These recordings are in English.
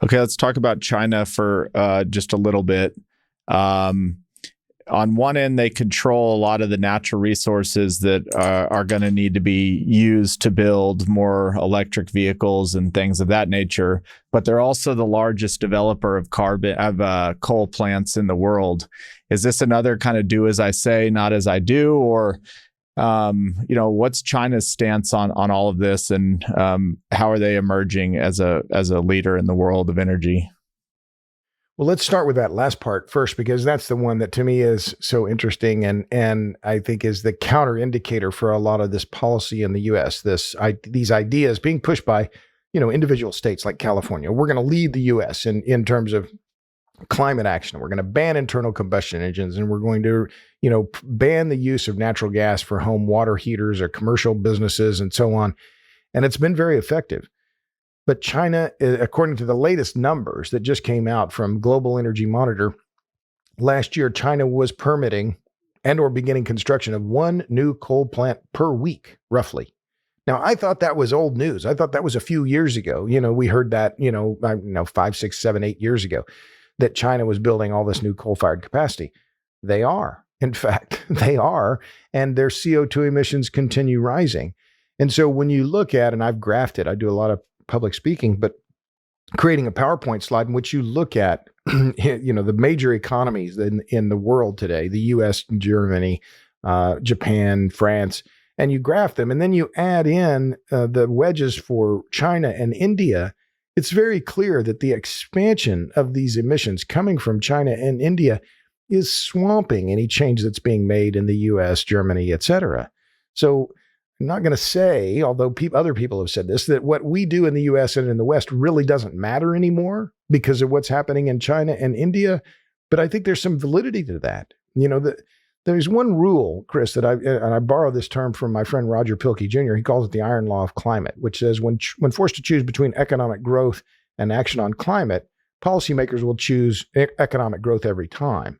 Okay, let's talk about China for just a little bit. On one end, they control a lot of the natural resources that are going to need to be used to build more electric vehicles and things of that nature. But they're also the largest developer of coal plants in the world. Is this another kind of do as I say, not as I do, or what's China's stance on all of this, and how are they emerging as a leader in the world of energy? Well, let's start with that last part first, because that's the one that to me is so interesting and I think is the counter indicator for a lot of this policy in the U.S. These ideas being pushed by, individual states like California. We're going to lead the U.S. in terms of climate action. We're going to ban internal combustion engines, and we're going to, ban the use of natural gas for home water heaters or commercial businesses and so on. And it's been very effective. But China, according to the latest numbers that just came out from Global Energy Monitor, last year, China was permitting and or beginning construction of one new coal plant per week, roughly. Now, I thought that was old news. I thought that was a few years ago. We heard that, 5, 6, 7, 8 years ago, that China was building all this new coal-fired capacity. They are. In fact, they are. And their CO2 emissions continue rising. And so when you look at, and I've graphed it, I do a lot of public speaking, but creating a PowerPoint slide in which you look at, the major economies in the world today, the US, Germany, Japan, France, and you graph them, and then you add in the wedges for China and India. It's very clear that the expansion of these emissions coming from China and India is swamping any change that's being made in the US, Germany, et cetera. So I'm not going to say, although other people have said this, that what we do in the US and in the West really doesn't matter anymore because of what's happening in China and India. But I think there's some validity to that. There's one rule, Chris, and I borrow this term from my friend Roger Pilkey Jr. He calls it the iron law of climate, which says when forced to choose between economic growth and action on climate, policymakers will choose economic growth every time.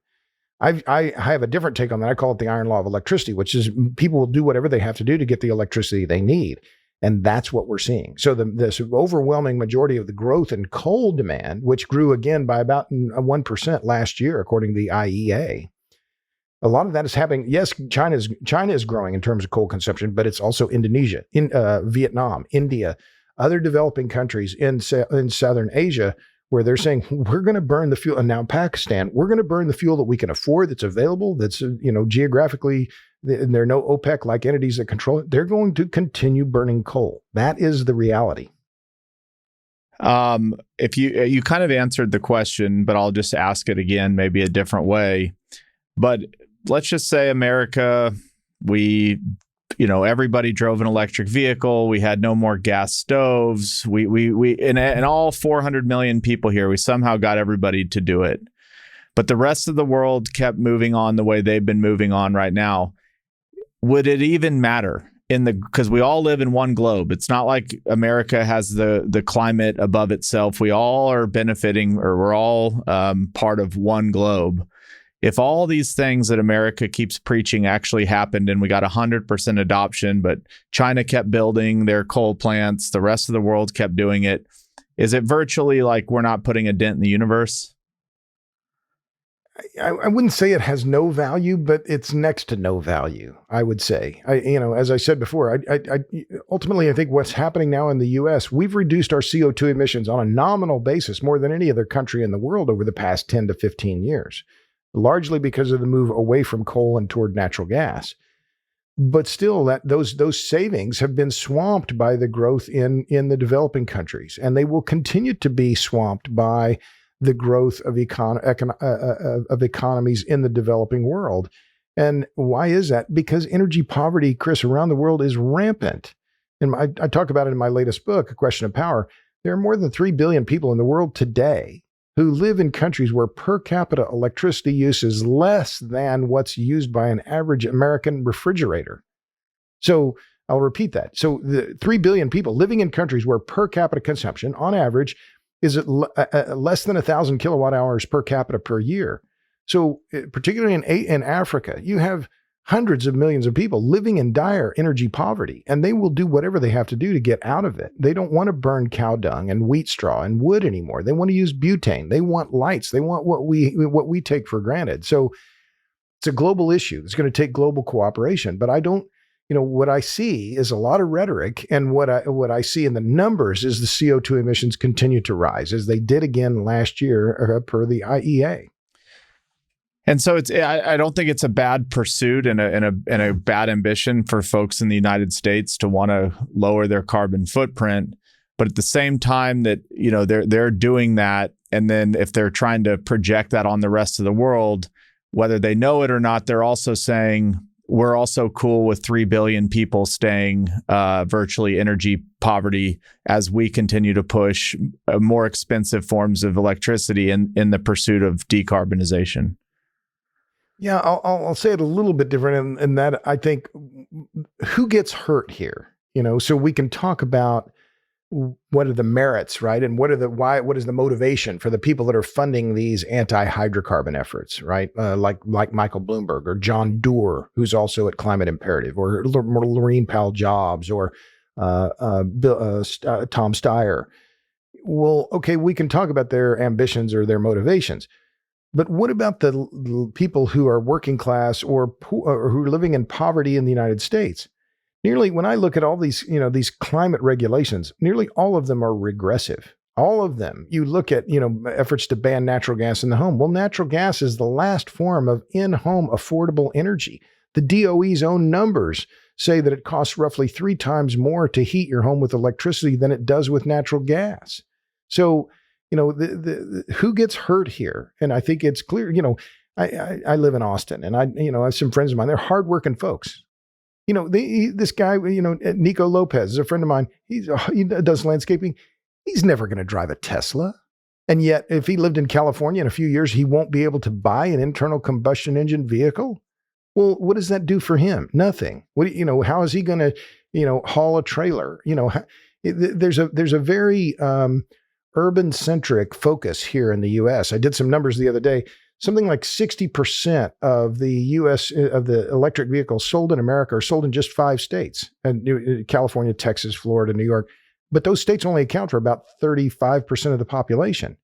I have a different take on that. I call it the iron law of electricity, which is people will do whatever they have to do to get the electricity they need. And that's what we're seeing. So this overwhelming majority of the growth in coal demand, which grew again by about 1% last year, according to the IEA, a lot of that is happening. Yes, China is growing in terms of coal consumption, but it's also Indonesia, Vietnam, India, other developing countries in Southern Asia, where they're saying, we're going to burn the fuel. And now Pakistan, we're going to burn the fuel that we can afford, that's available, that's, geographically, and there are no OPEC-like entities that control it. They're going to continue burning coal. That is the reality. If you kind of answered the question, but I'll just ask it again, maybe a different way. But let's just say America, everybody drove an electric vehicle. We had no more gas stoves. And all 400 million people here, we somehow got everybody to do it. But the rest of the world kept moving on the way they've been moving on right now. Would it even matter because we all live in one globe? It's not like America has the climate above itself. We all are benefiting, or we're all part of one globe. If all these things that America keeps preaching actually happened and we got 100% adoption, but China kept building their coal plants, the rest of the world kept doing it, is it virtually like we're not putting a dent in the universe? I wouldn't say it has no value, but it's next to no value, I would say. As I said before, ultimately, I think what's happening now in the U.S., we've reduced our CO2 emissions on a nominal basis more than any other country in the world over the past 10 to 15 years. Largely because of the move away from coal and toward natural gas. But still, those savings have been swamped by the growth in the developing countries, and they will continue to be swamped by the growth of economies in the developing world. And why is that? Because energy poverty, Chris, around the world is rampant. And I talk about it in my latest book, A Question of Power. There are more than 3 billion people in the world today who live in countries where per capita electricity use is less than what's used by an average American refrigerator. So I'll repeat that. So the 3 billion people living in countries where per capita consumption on average is at less than 1,000 kilowatt hours per capita per year. So particularly in Africa, you have hundreds of millions of people living in dire energy poverty, and they will do whatever they have to do to get out of it. They don't want to burn cow dung and wheat straw and wood anymore. They want to use butane. They want lights. They want what we take for granted. So it's a global issue. It's going to take global cooperation. But I don't, what I see is a lot of rhetoric, and what I see in the numbers is the CO2 emissions continue to rise, as they did again last year per the IEA. And so I don't think it's a bad pursuit and a bad ambition for folks in the United States to want to lower their carbon footprint. But at the same time that, they're doing that, and then if they're trying to project that on the rest of the world, whether they know it or not, they're also saying, we're also cool with 3 billion people staying virtually energy poverty as we continue to push more expensive forms of electricity in the pursuit of decarbonization. Yeah, I'll say it a little bit different in that I think who gets hurt here, so we can talk about what are the merits, right? And what is the motivation for the people that are funding these anti-hydrocarbon efforts, right? Like Michael Bloomberg or John Doerr, who's also at Climate Imperative, or Laurene Powell Jobs, or Tom Steyer. Well, okay, we can talk about their ambitions or their motivations. But what about the people who are working class or poor, or who are living in poverty in the United States? Nearly, when I look at all these, these climate regulations, nearly all of them are regressive. All of them. You look at, efforts to ban natural gas in the home. Well, natural gas is the last form of in-home affordable energy. The DOE's own numbers say that it costs roughly 3 times more to heat your home with electricity than it does with natural gas. So, who gets hurt here? And I think it's clear, I live in Austin, and I have some friends of mine. They're hardworking folks. This guy, Nico Lopez is a friend of mine. He does landscaping. He's never going to drive a Tesla. And yet, if he lived in California in a few years, he won't be able to buy an internal combustion engine vehicle. Well, what does that do for him? Nothing. How is he going to, haul a trailer? There's a very urban-centric focus here in the U.S. I did some numbers the other day. Something like 60% of the U.S. of the electric vehicles sold in America are sold in just 5 states: California, Texas, Florida, New York. But those states only account for about 35% of the population.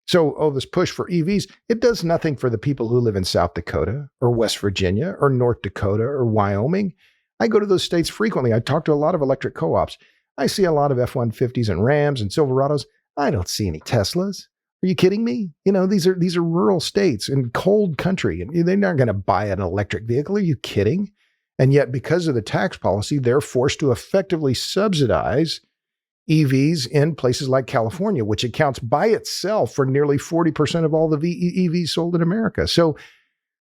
So, this push for EVs, it does nothing for the people who live in South Dakota or West Virginia or North Dakota or Wyoming. I go to those states frequently. I talk to a lot of electric co-ops. I see a lot of F-150s and Rams and Silverados. I don't see any Teslas. Are you kidding me? These are rural states in cold country, and they're not going to buy an electric vehicle. Are you kidding? And yet, because of the tax policy, they're forced to effectively subsidize EVs in places like California, which accounts by itself for nearly 40% of all the EVs sold in America. So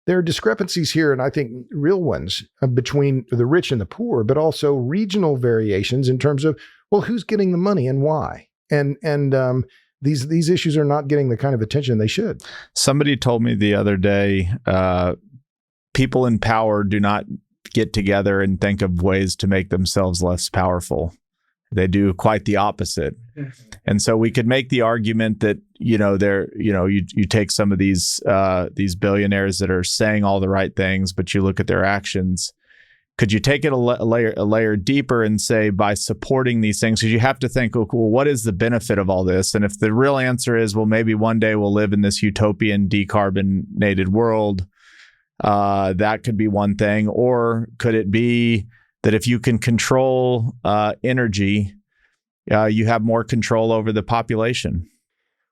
there are discrepancies here, and I think real ones, between the rich and the poor, but also regional variations in terms of, well, who's getting the money and why? And these issues are not getting the kind of attention they should. Somebody told me the other day, people in power do not get together and think of ways to make themselves less powerful. They do quite the opposite. And so we could make the argument that, you take some of these billionaires that are saying all the right things, but you look at their actions. Could you take it a layer deeper and say, by supporting these things, because you have to think, well, what is the benefit of all this? And if the real answer is, well, maybe one day we'll live in this utopian decarbonated world, that could be one thing. Or could it be that if you can control energy, you have more control over the population?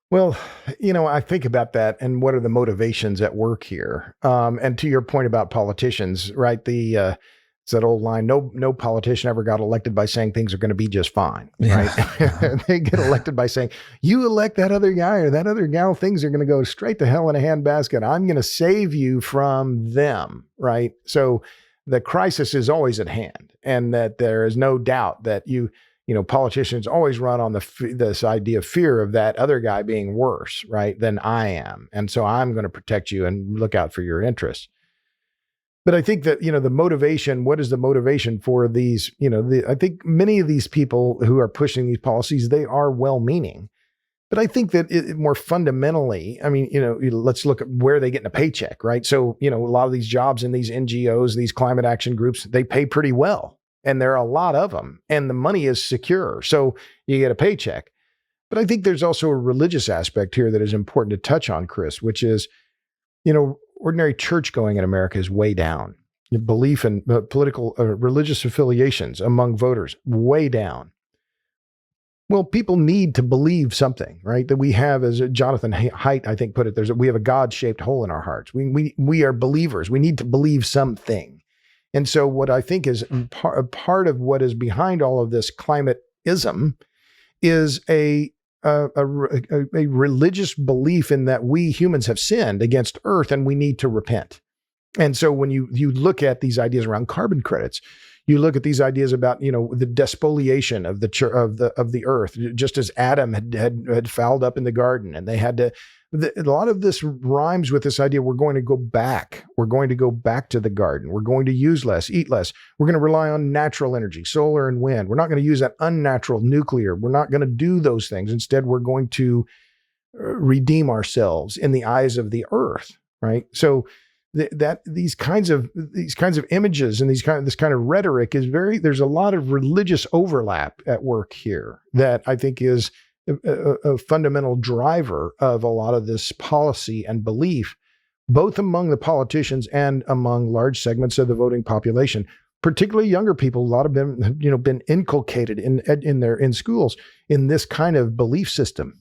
Well, I think about that and what are the motivations at work here? And to your point about politicians, right? It's that old line, no politician ever got elected by saying things are going to be just fine, right? Yeah. They get elected by saying, you elect that other guy or that other gal, things are going to go straight to hell in a handbasket. I'm going to save you from them, right? So the crisis is always at hand, and that there is no doubt that politicians always run on this idea of fear of that other guy being worse, right, than I am. And so I'm going to protect you and look out for your interests. But I think that, the motivation, what is the motivation for these, I think many of these people who are pushing these policies, they are well-meaning. But I think that more fundamentally, I mean, let's look at where they get a paycheck, right? So, a lot of these jobs in these NGOs, these climate action groups, they pay pretty well. And there are a lot of them. And the money is secure. So you get a paycheck. But I think there's also a religious aspect here that is important to touch on, Chris, which is, ordinary church going in America is way down. Belief in political, religious affiliations among voters, way down. Well, people need to believe something, right? That we have, as Jonathan Haidt, I think, put it, we have a God-shaped hole in our hearts. We are believers. We need to believe something. And so what I think is part of what is behind all of this climate-ism is a religious belief in that we humans have sinned against Earth and we need to repent. And so when you look at these ideas around carbon credits, you look at these ideas about, the despoliation of the earth, just as Adam had fouled up in the garden, and they had to. A lot of this rhymes with this idea: we're going to go back. We're going to go back to the garden. We're going to use less, eat less. We're going to rely on natural energy, solar and wind. We're not going to use that unnatural nuclear. We're not going to do those things. Instead, we're going to redeem ourselves in the eyes of the earth. Right. So these kinds of images and this kind of rhetoric is there's a lot of religious overlap at work here that I think is a fundamental driver of a lot of this policy and belief, both among the politicians and among large segments of the voting population, particularly younger people. A lot of them, been inculcated in schools in this kind of belief system.